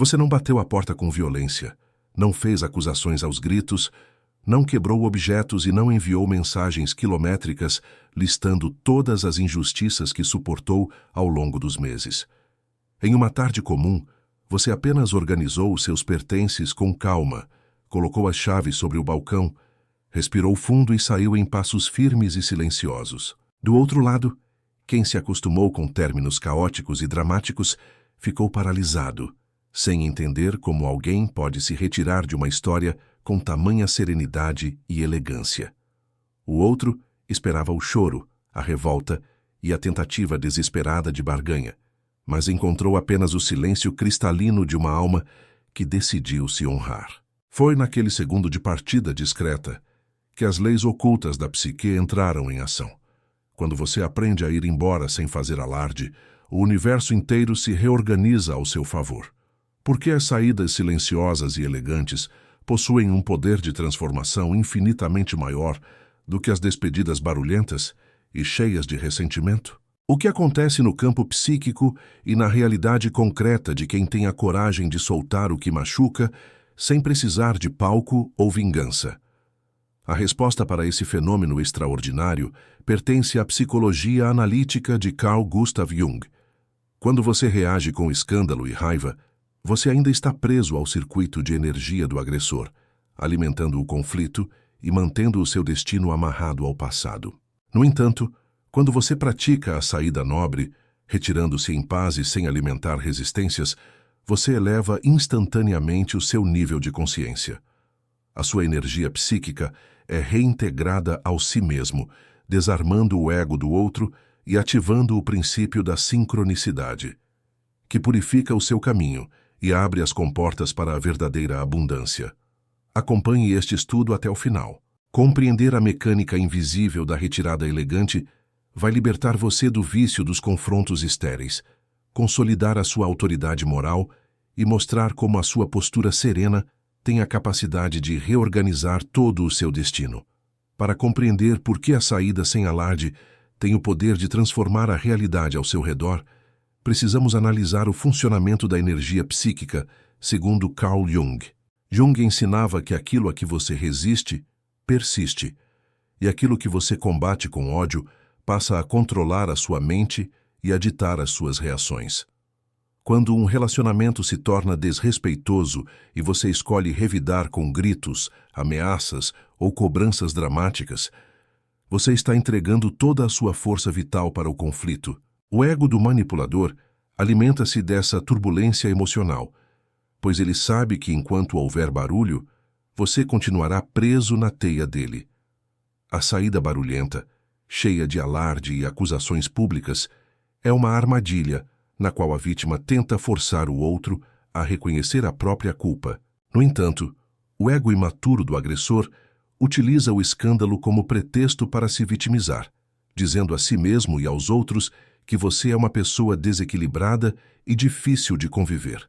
Você não bateu a porta com violência, não fez acusações aos gritos, não quebrou objetos e não enviou mensagens quilométricas listando todas as injustiças que suportou ao longo dos meses. Em uma tarde comum, você apenas organizou seus pertences com calma, colocou as chaves sobre o balcão, respirou fundo e saiu em passos firmes e silenciosos. Do outro lado, quem se acostumou com términos caóticos e dramáticos ficou paralisado, sem entender como alguém pode se retirar de uma história com tamanha serenidade e elegância. O outro esperava o choro, a revolta e a tentativa desesperada de barganha, mas encontrou apenas o silêncio cristalino de uma alma que decidiu se honrar. Foi naquele segundo de partida discreta que as leis ocultas da psique entraram em ação. Quando você aprende a ir embora sem fazer alarde, o universo inteiro se reorganiza ao seu favor. Porque as saídas silenciosas e elegantes possuem um poder de transformação infinitamente maior do que as despedidas barulhentas e cheias de ressentimento? O que acontece no campo psíquico e na realidade concreta de quem tem a coragem de soltar o que machuca sem precisar de palco ou vingança? A resposta para esse fenômeno extraordinário pertence à psicologia analítica de Carl Gustav Jung. Quando você reage com escândalo e raiva, você ainda está preso ao circuito de energia do agressor, alimentando o conflito e mantendo o seu destino amarrado ao passado. No entanto, quando você pratica a saída nobre, retirando-se em paz e sem alimentar resistências, você eleva instantaneamente o seu nível de consciência. A sua energia psíquica é reintegrada ao si mesmo, desarmando o ego do outro e ativando o princípio da sincronicidade, que purifica o seu caminho e abre as comportas para a verdadeira abundância. Acompanhe este estudo até o final. Compreender a mecânica invisível da retirada elegante vai libertar você do vício dos confrontos estéreis, consolidar a sua autoridade moral e mostrar como a sua postura serena tem a capacidade de reorganizar todo o seu destino. Para compreender por que a saída sem alarde tem o poder de transformar a realidade ao seu redor, precisamos analisar o funcionamento da energia psíquica, segundo Carl Jung. Jung ensinava que aquilo a que você resiste, persiste, e aquilo que você combate com ódio passa a controlar a sua mente e a ditar as suas reações. Quando um relacionamento se torna desrespeitoso e você escolhe revidar com gritos, ameaças ou cobranças dramáticas, você está entregando toda a sua força vital para o conflito. O ego do manipulador alimenta-se dessa turbulência emocional, pois ele sabe que enquanto houver barulho, você continuará preso na teia dele. A saída barulhenta, cheia de alarde e acusações públicas, é uma armadilha na qual a vítima tenta forçar o outro a reconhecer a própria culpa. No entanto, o ego imaturo do agressor utiliza o escândalo como pretexto para se vitimizar, dizendo a si mesmo e aos outros que você é uma pessoa desequilibrada e difícil de conviver.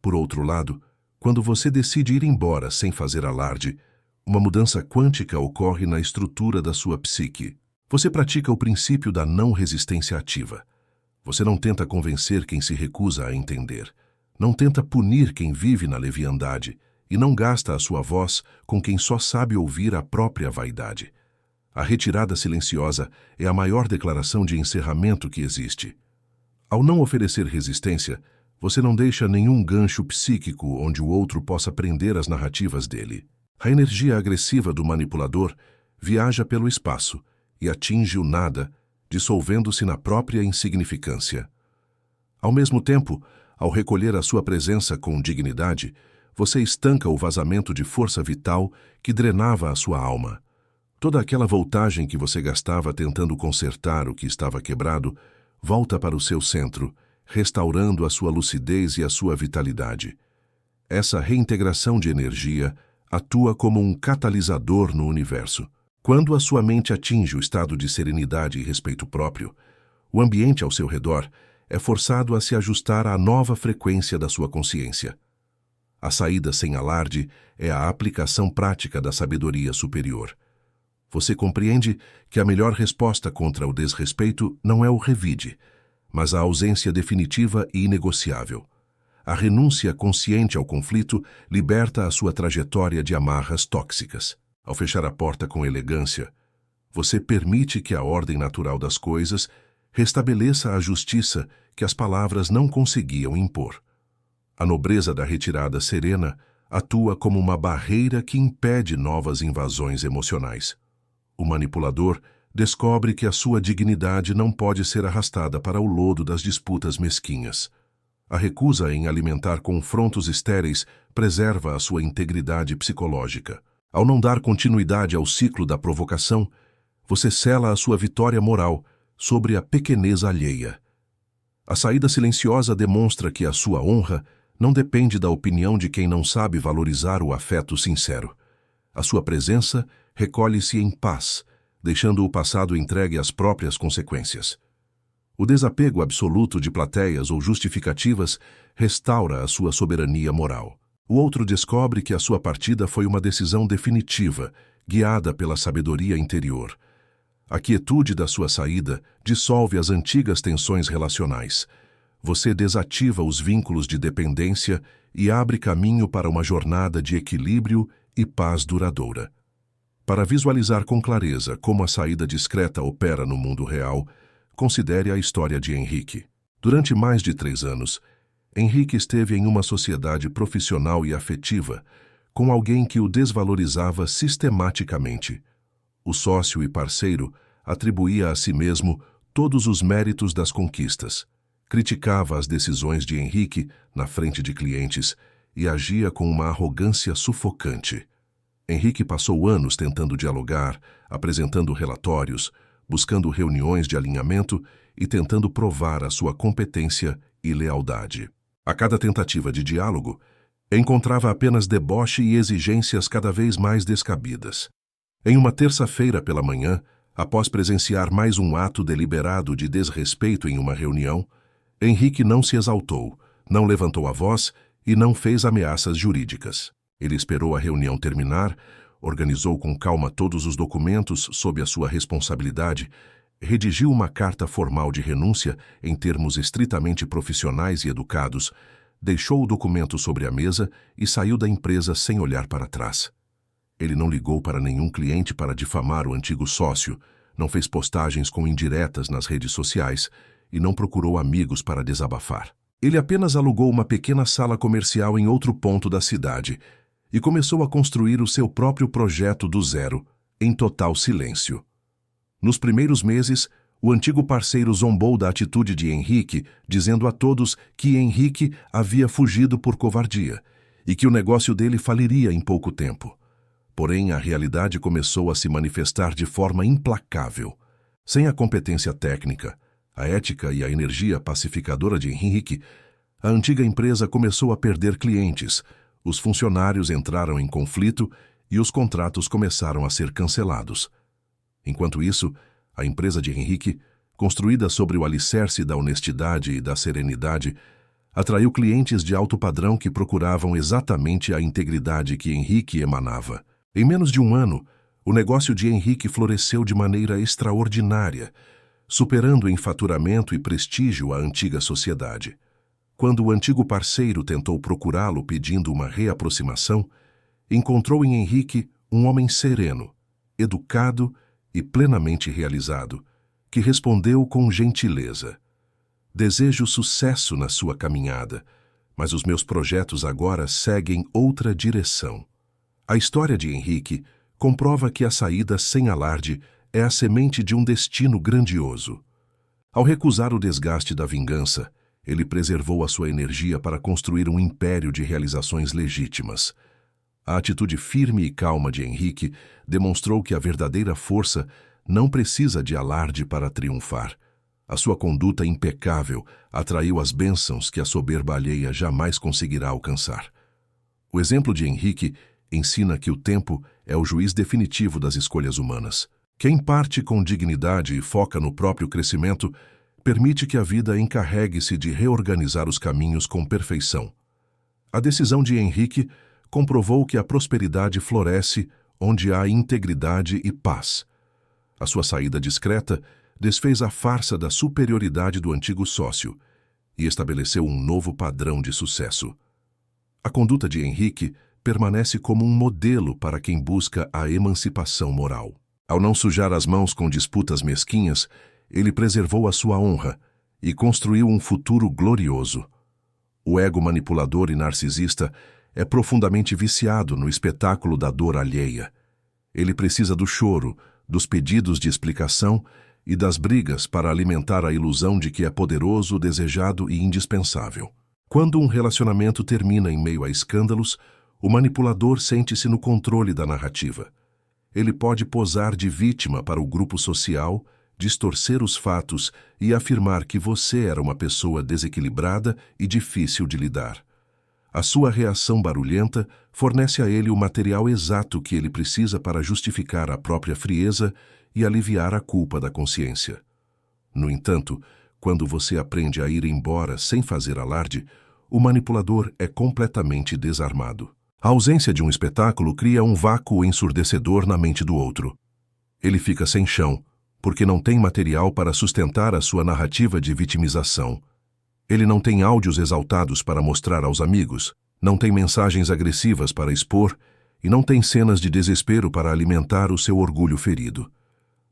Por outro lado, quando você decide ir embora sem fazer alarde, uma mudança quântica ocorre na estrutura da sua psique. Você pratica o princípio da não resistência ativa. Você não tenta convencer quem se recusa a entender, não tenta punir quem vive na leviandade e não gasta a sua voz com quem só sabe ouvir a própria vaidade. A retirada silenciosa é a maior declaração de encerramento que existe. Ao não oferecer resistência, você não deixa nenhum gancho psíquico onde o outro possa prender as narrativas dele. A energia agressiva do manipulador viaja pelo espaço e atinge o nada, dissolvendo-se na própria insignificância. Ao mesmo tempo, ao recolher a sua presença com dignidade, você estanca o vazamento de força vital que drenava a sua alma. Toda aquela voltagem que você gastava tentando consertar o que estava quebrado volta para o seu centro, restaurando a sua lucidez e a sua vitalidade. Essa reintegração de energia atua como um catalisador no universo. Quando a sua mente atinge o estado de serenidade e respeito próprio, o ambiente ao seu redor é forçado a se ajustar à nova frequência da sua consciência. A saída sem alarde é a aplicação prática da sabedoria superior. Você compreende que a melhor resposta contra o desrespeito não é o revide, mas a ausência definitiva e inegociável. a renúncia consciente ao conflito liberta a sua trajetória de amarras tóxicas. Ao fechar a porta com elegância, você permite que a ordem natural das coisas restabeleça a justiça que as palavras não conseguiam impor. A nobreza da retirada serena atua como uma barreira que impede novas invasões emocionais. O manipulador descobre que a sua dignidade não pode ser arrastada para o lodo das disputas mesquinhas. A recusa em alimentar confrontos estéreis preserva a sua integridade psicológica. Ao não dar continuidade ao ciclo da provocação, você sela a sua vitória moral sobre a pequenez alheia. A saída silenciosa demonstra que a sua honra não depende da opinião de quem não sabe valorizar o afeto sincero. A sua presença recolhe-se em paz, deixando o passado entregue às próprias consequências. O desapego absoluto de plateias ou justificativas restaura a sua soberania moral. O outro descobre que a sua partida foi uma decisão definitiva, guiada pela sabedoria interior. A quietude da sua saída dissolve as antigas tensões relacionais. Você desativa os vínculos de dependência e abre caminho para uma jornada de equilíbrio e paz duradoura. Para visualizar com clareza como a saída discreta opera no mundo real, considere a história de Henrique. Durante mais de 3 anos, Henrique esteve em uma sociedade profissional e afetiva com alguém que o desvalorizava sistematicamente. O sócio e parceiro atribuía a si mesmo todos os méritos das conquistas, criticava as decisões de Henrique na frente de clientes e agia com uma arrogância sufocante. Henrique passou anos tentando dialogar, apresentando relatórios, buscando reuniões de alinhamento e tentando provar a sua competência e lealdade. A cada tentativa de diálogo, encontrava apenas deboche e exigências cada vez mais descabidas. Em uma terça-feira pela manhã, após presenciar mais um ato deliberado de desrespeito em uma reunião, Henrique não se exaltou, não levantou a voz e não fez ameaças jurídicas. Ele esperou a reunião terminar, organizou com calma todos os documentos sob a sua responsabilidade, redigiu uma carta formal de renúncia em termos estritamente profissionais e educados, deixou o documento sobre a mesa e saiu da empresa sem olhar para trás. Ele não ligou para nenhum cliente para difamar o antigo sócio, não fez postagens com indiretas nas redes sociais e não procurou amigos para desabafar. Ele apenas alugou uma pequena sala comercial em outro ponto da cidade e começou a construir o seu próprio projeto do zero, em total silêncio. Nos primeiros meses, o antigo parceiro zombou da atitude de Henrique, dizendo a todos que Henrique havia fugido por covardia e que o negócio dele faliria em pouco tempo. Porém, a realidade começou a se manifestar de forma implacável. Sem a competência técnica, a ética e a energia pacificadora de Henrique, a antiga empresa começou a perder clientes, os funcionários entraram em conflito e os contratos começaram a ser cancelados. Enquanto isso, a empresa de Henrique, construída sobre o alicerce da honestidade e da serenidade, atraiu clientes de alto padrão que procuravam exatamente a integridade que Henrique emanava. Em menos de um ano, o negócio de Henrique floresceu de maneira extraordinária, superando em faturamento e prestígio a antiga sociedade. Quando o antigo parceiro tentou procurá-lo pedindo uma reaproximação, encontrou em Henrique um homem sereno, educado e plenamente realizado, que respondeu com gentileza: "Desejo sucesso na sua caminhada, mas os meus projetos agora seguem outra direção." A história de Henrique comprova que a saída sem alarde é a semente de um destino grandioso. Ao recusar o desgaste da vingança, ele preservou a sua energia para construir um império de realizações legítimas. A atitude firme e calma de Henrique demonstrou que a verdadeira força não precisa de alarde para triunfar. A sua conduta impecável atraiu as bênçãos que a soberba alheia jamais conseguirá alcançar. O exemplo de Henrique ensina que o tempo é o juiz definitivo das escolhas humanas. Quem parte com dignidade e foca no próprio crescimento permite que a vida encarregue-se de reorganizar os caminhos com perfeição. A decisão de Henrique comprovou que a prosperidade floresce onde há integridade e paz. A sua saída discreta desfez a farsa da superioridade do antigo sócio e estabeleceu um novo padrão de sucesso. A conduta de Henrique permanece como um modelo para quem busca a emancipação moral. Ao não sujar as mãos com disputas mesquinhas, ele preservou a sua honra e construiu um futuro glorioso. O ego manipulador e narcisista é profundamente viciado no espetáculo da dor alheia. Ele precisa do choro, dos pedidos de explicação e das brigas para alimentar a ilusão de que é poderoso, desejado e indispensável. Quando um relacionamento termina em meio a escândalos, o manipulador sente-se no controle da narrativa. Ele pode posar de vítima para o grupo social, distorcer os fatos e afirmar que você era uma pessoa desequilibrada e difícil de lidar. A sua reação barulhenta fornece a ele o material exato que ele precisa para justificar a própria frieza e aliviar a culpa da consciência. No entanto, quando você aprende a ir embora sem fazer alarde, o manipulador é completamente desarmado. A ausência de um espetáculo cria um vácuo ensurdecedor na mente do outro. Ele fica sem chão, porque não tem material para sustentar a sua narrativa de vitimização. Ele não tem áudios exaltados para mostrar aos amigos, não tem mensagens agressivas para expor e não tem cenas de desespero para alimentar o seu orgulho ferido.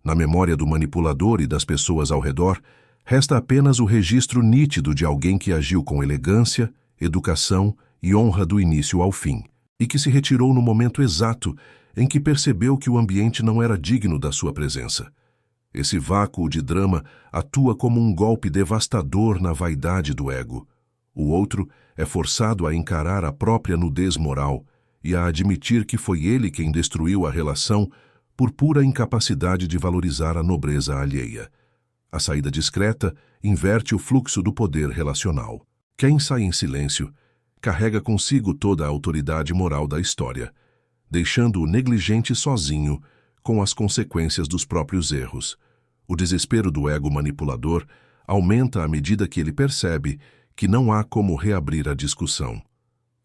Na memória do manipulador e das pessoas ao redor, resta apenas o registro nítido de alguém que agiu com elegância, educação e honra do início ao fim, e que se retirou no momento exato em que percebeu que o ambiente não era digno da sua presença. Esse vácuo de drama atua como um golpe devastador na vaidade do ego. O outro é forçado a encarar a própria nudez moral e a admitir que foi ele quem destruiu a relação por pura incapacidade de valorizar a nobreza alheia. A saída discreta inverte o fluxo do poder relacional. Quem sai em silêncio carrega consigo toda a autoridade moral da história, deixando o negligente sozinho com as consequências dos próprios erros. O desespero do ego manipulador aumenta à medida que ele percebe que não há como reabrir a discussão.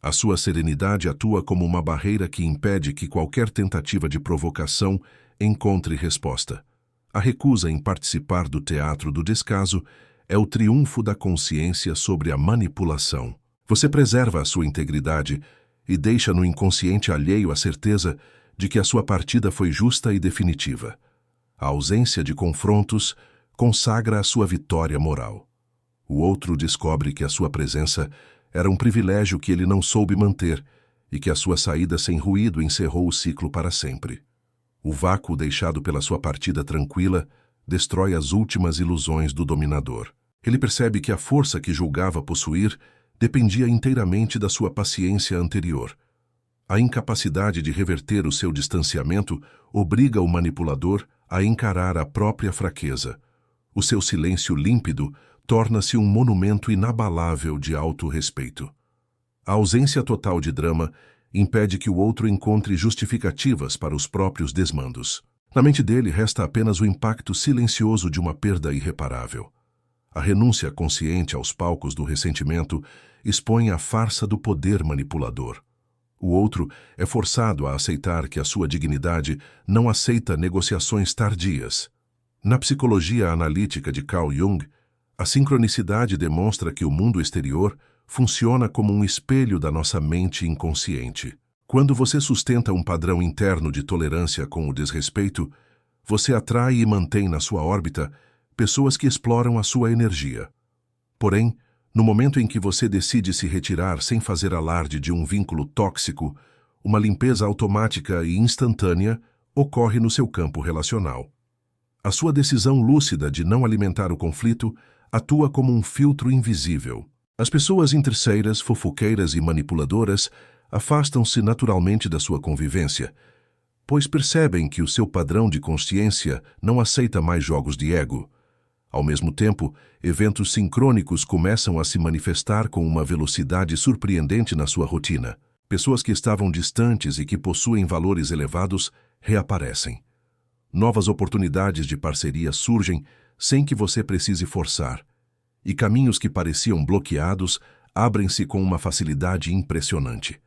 A sua serenidade atua como uma barreira que impede que qualquer tentativa de provocação encontre resposta. A recusa em participar do teatro do descaso é o triunfo da consciência sobre a manipulação. Você preserva a sua integridade e deixa no inconsciente alheio a certeza de que a sua partida foi justa e definitiva. A ausência de confrontos consagra a sua vitória moral. O outro descobre que a sua presença era um privilégio que ele não soube manter e que a sua saída sem ruído encerrou o ciclo para sempre. O vácuo deixado pela sua partida tranquila destrói as últimas ilusões do dominador. Ele percebe que a força que julgava possuir dependia inteiramente da sua paciência anterior. A incapacidade de reverter o seu distanciamento obriga o manipulador a encarar a própria fraqueza. O seu silêncio límpido torna-se um monumento inabalável de autorrespeito. A ausência total de drama impede que o outro encontre justificativas para os próprios desmandos. Na mente dele resta apenas o impacto silencioso de uma perda irreparável. A renúncia consciente aos palcos do ressentimento expõe a farsa do poder manipulador. O outro é forçado a aceitar que a sua dignidade não aceita negociações tardias. Na psicologia analítica de Carl Jung, a sincronicidade demonstra que o mundo exterior funciona como um espelho da nossa mente inconsciente. Quando você sustenta um padrão interno de tolerância com o desrespeito, você atrai e mantém na sua órbita pessoas que exploram a sua energia. Porém, no momento em que você decide se retirar sem fazer alarde de um vínculo tóxico, uma limpeza automática e instantânea ocorre no seu campo relacional. A sua decisão lúcida de não alimentar o conflito atua como um filtro invisível. As pessoas interesseiras, fofoqueiras e manipuladoras afastam-se naturalmente da sua convivência, pois percebem que o seu padrão de consciência não aceita mais jogos de ego. Ao mesmo tempo, eventos sincrônicos começam a se manifestar com uma velocidade surpreendente na sua rotina. Pessoas que estavam distantes e que possuem valores elevados reaparecem. Novas oportunidades de parceria surgem sem que você precise forçar, e caminhos que pareciam bloqueados abrem-se com uma facilidade impressionante.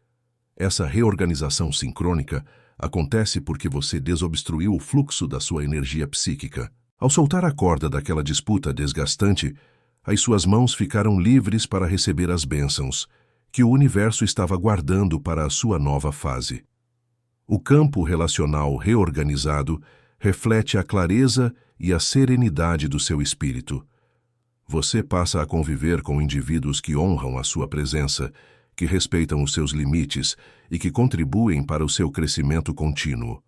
Essa reorganização sincrônica acontece porque você desobstruiu o fluxo da sua energia psíquica. Ao soltar a corda daquela disputa desgastante, as suas mãos ficaram livres para receber as bênçãos que o universo estava guardando para a sua nova fase. O campo relacional reorganizado reflete a clareza e a serenidade do seu espírito. Você passa a conviver com indivíduos que honram a sua presença, que respeitam os seus limites e que contribuem para o seu crescimento contínuo.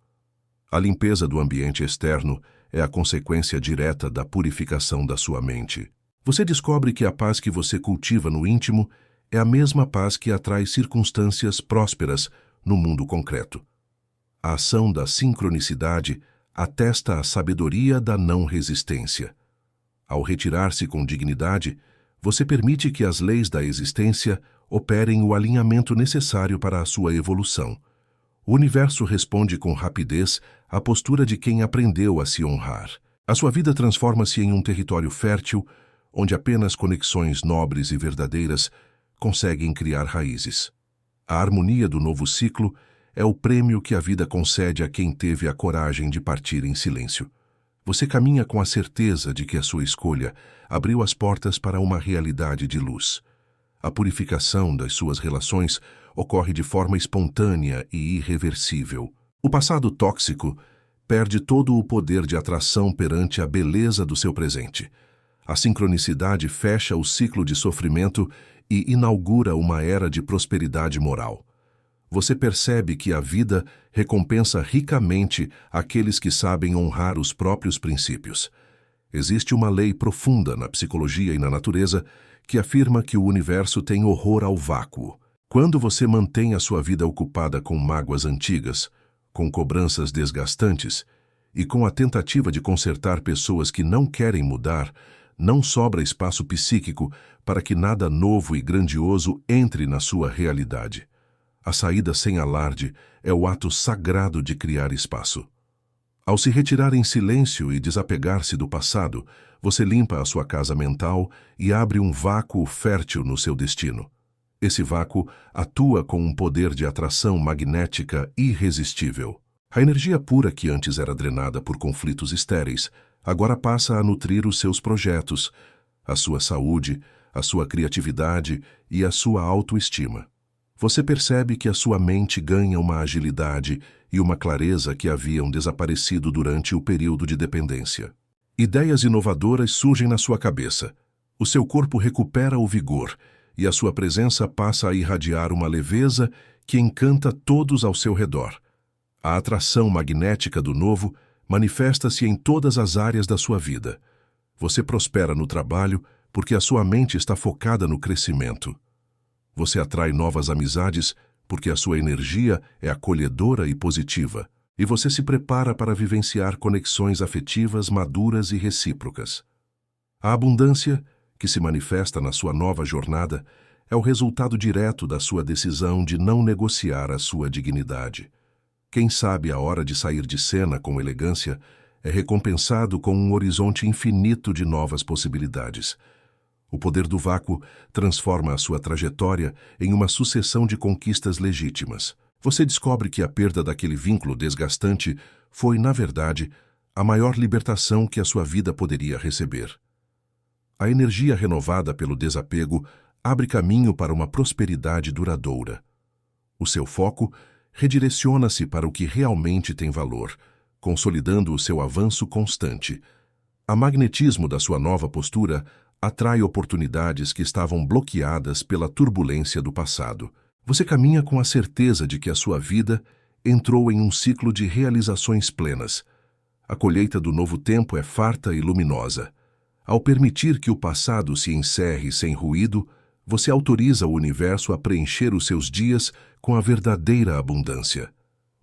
A limpeza do ambiente externo é a consequência direta da purificação da sua mente. Você descobre que a paz que você cultiva no íntimo é a mesma paz que atrai circunstâncias prósperas no mundo concreto. A ação da sincronicidade atesta a sabedoria da não-resistência. Ao retirar-se com dignidade, você permite que as leis da existência operem o alinhamento necessário para a sua evolução. O universo responde com rapidez à postura de quem aprendeu a se honrar. A sua vida transforma-se em um território fértil, onde apenas conexões nobres e verdadeiras conseguem criar raízes. A harmonia do novo ciclo é o prêmio que a vida concede a quem teve a coragem de partir em silêncio. Você caminha com a certeza de que a sua escolha abriu as portas para uma realidade de luz. A purificação das suas relações ocorre de forma espontânea e irreversível. O passado tóxico perde todo o poder de atração perante a beleza do seu presente. A sincronicidade fecha o ciclo de sofrimento e inaugura uma era de prosperidade moral. Você percebe que a vida recompensa ricamente aqueles que sabem honrar os próprios princípios. Existe uma lei profunda na psicologia e na natureza que afirma que o universo tem horror ao vácuo. Quando você mantém a sua vida ocupada com mágoas antigas, com cobranças desgastantes e com a tentativa de consertar pessoas que não querem mudar, não sobra espaço psíquico para que nada novo e grandioso entre na sua realidade. A saída sem alarde é o ato sagrado de criar espaço. Ao se retirar em silêncio e desapegar-se do passado, você limpa a sua casa mental e abre um vácuo fértil no seu destino. Esse vácuo atua com um poder de atração magnética irresistível. A energia pura que antes era drenada por conflitos estéreis, agora passa a nutrir os seus projetos, a sua saúde, a sua criatividade e a sua autoestima. Você percebe que a sua mente ganha uma agilidade e uma clareza que haviam desaparecido durante o período de dependência. Ideias inovadoras surgem na sua cabeça. O seu corpo recupera o vigor e a sua presença passa a irradiar uma leveza que encanta todos ao seu redor. A atração magnética do novo manifesta-se em todas as áreas da sua vida. Você prospera no trabalho porque a sua mente está focada no crescimento. Você atrai novas amizades porque a sua energia é acolhedora e positiva, e você se prepara para vivenciar conexões afetivas maduras e recíprocas. A abundância, que se manifesta na sua nova jornada, é o resultado direto da sua decisão de não negociar a sua dignidade. Quem sabe a hora de sair de cena com elegância é recompensado com um horizonte infinito de novas possibilidades. O poder do vácuo transforma a sua trajetória em uma sucessão de conquistas legítimas. Você descobre que a perda daquele vínculo desgastante foi, na verdade, a maior libertação que a sua vida poderia receber. A energia renovada pelo desapego abre caminho para uma prosperidade duradoura. O seu foco redireciona-se para o que realmente tem valor, consolidando o seu avanço constante. O magnetismo da sua nova postura atrai oportunidades que estavam bloqueadas pela turbulência do passado. Você caminha com a certeza de que a sua vida entrou em um ciclo de realizações plenas. A colheita do novo tempo é farta e luminosa. Ao permitir que o passado se encerre sem ruído, você autoriza o universo a preencher os seus dias com a verdadeira abundância.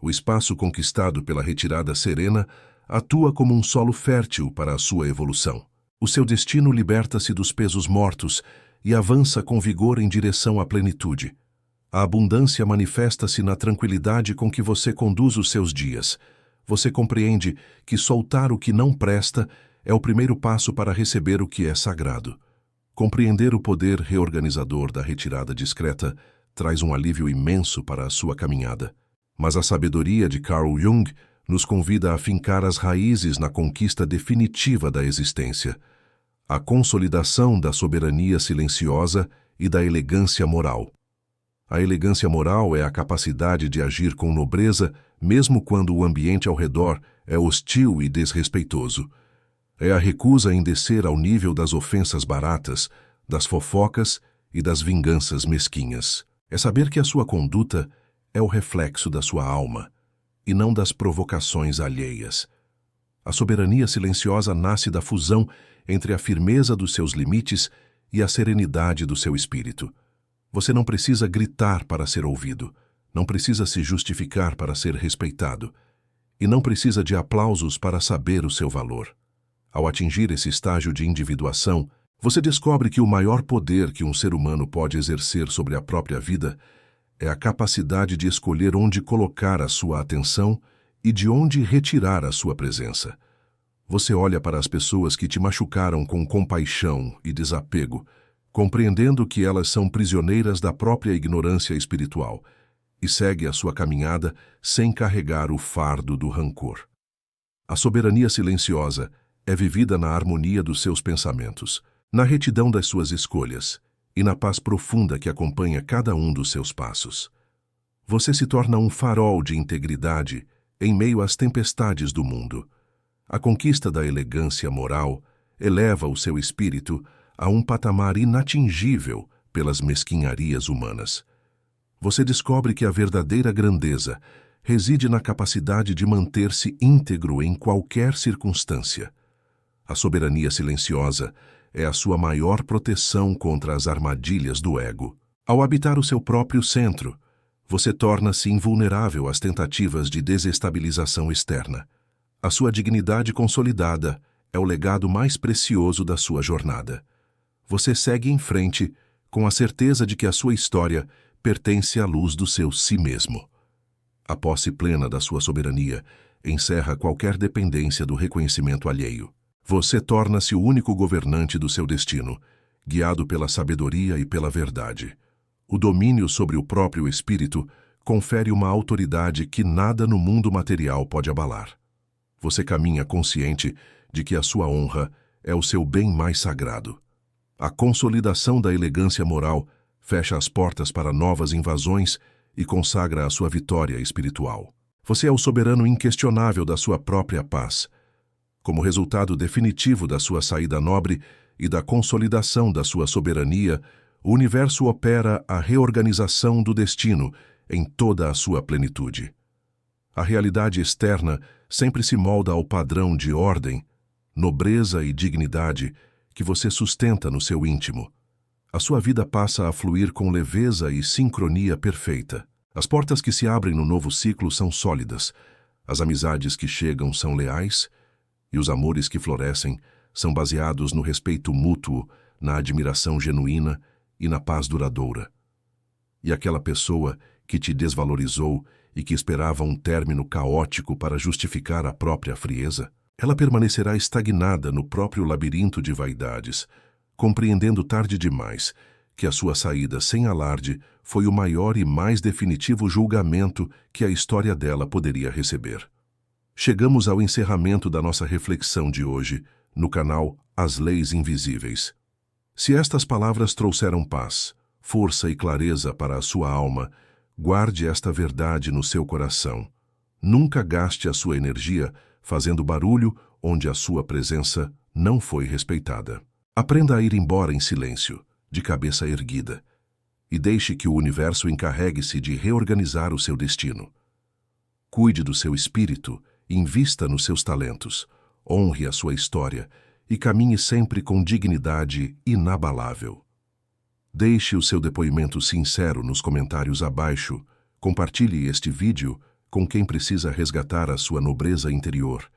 O espaço conquistado pela retirada serena atua como um solo fértil para a sua evolução. O seu destino liberta-se dos pesos mortos e avança com vigor em direção à plenitude. A abundância manifesta-se na tranquilidade com que você conduz os seus dias. Você compreende que soltar o que não presta é o primeiro passo para receber o que é sagrado. Compreender o poder reorganizador da retirada discreta traz um alívio imenso para a sua caminhada. Mas a sabedoria de Carl Jung nos convida a fincar as raízes na conquista definitiva da existência. A consolidação da soberania silenciosa e da elegância moral. A elegância moral é a capacidade de agir com nobreza, mesmo quando o ambiente ao redor é hostil e desrespeitoso. É a recusa em descer ao nível das ofensas baratas, das fofocas e das vinganças mesquinhas. É saber que a sua conduta é o reflexo da sua alma, e não das provocações alheias. A soberania silenciosa nasce da fusão entre a firmeza dos seus limites e a serenidade do seu espírito. Você não precisa gritar para ser ouvido, não precisa se justificar para ser respeitado, e não precisa de aplausos para saber o seu valor. Ao atingir esse estágio de individuação, você descobre que o maior poder que um ser humano pode exercer sobre a própria vida é a capacidade de escolher onde colocar a sua atenção e de onde retirar a sua presença. Você olha para as pessoas que te machucaram com compaixão e desapego, compreendendo que elas são prisioneiras da própria ignorância espiritual, e segue a sua caminhada sem carregar o fardo do rancor. A soberania silenciosa é vivida na harmonia dos seus pensamentos, na retidão das suas escolhas e na paz profunda que acompanha cada um dos seus passos. Você se torna um farol de integridade em meio às tempestades do mundo. A conquista da elegância moral eleva o seu espírito a um patamar inatingível pelas mesquinharias humanas. Você descobre que a verdadeira grandeza reside na capacidade de manter-se íntegro em qualquer circunstância. A soberania silenciosa é a sua maior proteção contra as armadilhas do ego. Ao habitar o seu próprio centro, você torna-se invulnerável às tentativas de desestabilização externa. A sua dignidade consolidada é o legado mais precioso da sua jornada. Você segue em frente com a certeza de que a sua história pertence à luz do seu si mesmo. A posse plena da sua soberania encerra qualquer dependência do reconhecimento alheio. Você torna-se o único governante do seu destino, guiado pela sabedoria e pela verdade. O domínio sobre o próprio espírito confere uma autoridade que nada no mundo material pode abalar. Você caminha consciente de que a sua honra é o seu bem mais sagrado. A consolidação da elegância moral fecha as portas para novas invasões e consagra a sua vitória espiritual. Você é o soberano inquestionável da sua própria paz. Como resultado definitivo da sua saída nobre e da consolidação da sua soberania, o universo opera a reorganização do destino em toda a sua plenitude. A realidade externa sempre se molda ao padrão de ordem, nobreza e dignidade que você sustenta no seu íntimo. A sua vida passa a fluir com leveza e sincronia perfeita. As portas que se abrem no novo ciclo são sólidas, as amizades que chegam são leais, e os amores que florescem são baseados no respeito mútuo, na admiração genuína e na paz duradoura. E aquela pessoa que te desvalorizou e que esperava um término caótico para justificar a própria frieza, ela permanecerá estagnada no próprio labirinto de vaidades, compreendendo tarde demais que a sua saída sem alarde foi o maior e mais definitivo julgamento que a história dela poderia receber. Chegamos ao encerramento da nossa reflexão de hoje no canal As Leis Invisíveis. Se estas palavras trouxeram paz, força e clareza para a sua alma, guarde esta verdade no seu coração. Nunca gaste a sua energia fazendo barulho onde a sua presença não foi respeitada. Aprenda a ir embora em silêncio, de cabeça erguida, e deixe que o universo encarregue-se de reorganizar o seu destino. Cuide do seu espírito, invista nos seus talentos, honre a sua história e caminhe sempre com dignidade inabalável. Deixe o seu depoimento sincero nos comentários abaixo, compartilhe este vídeo com quem precisa resgatar a sua nobreza interior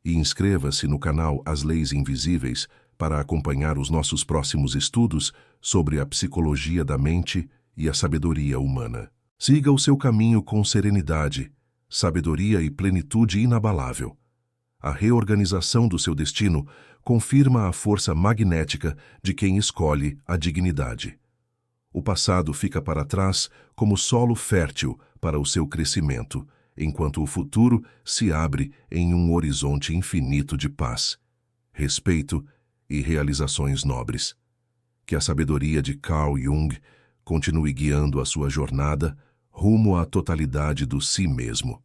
e inscreva-se no canal As Leis Invisíveis para acompanhar os nossos próximos estudos sobre a psicologia da mente e a sabedoria humana. Siga o seu caminho com serenidade, sabedoria e plenitude inabalável. A reorganização do seu destino confirma a força magnética de quem escolhe a dignidade. O passado fica para trás como solo fértil para o seu crescimento, enquanto o futuro se abre em um horizonte infinito de paz, respeito e realizações nobres. Que a sabedoria de Carl Jung continue guiando a sua jornada rumo à totalidade do si mesmo.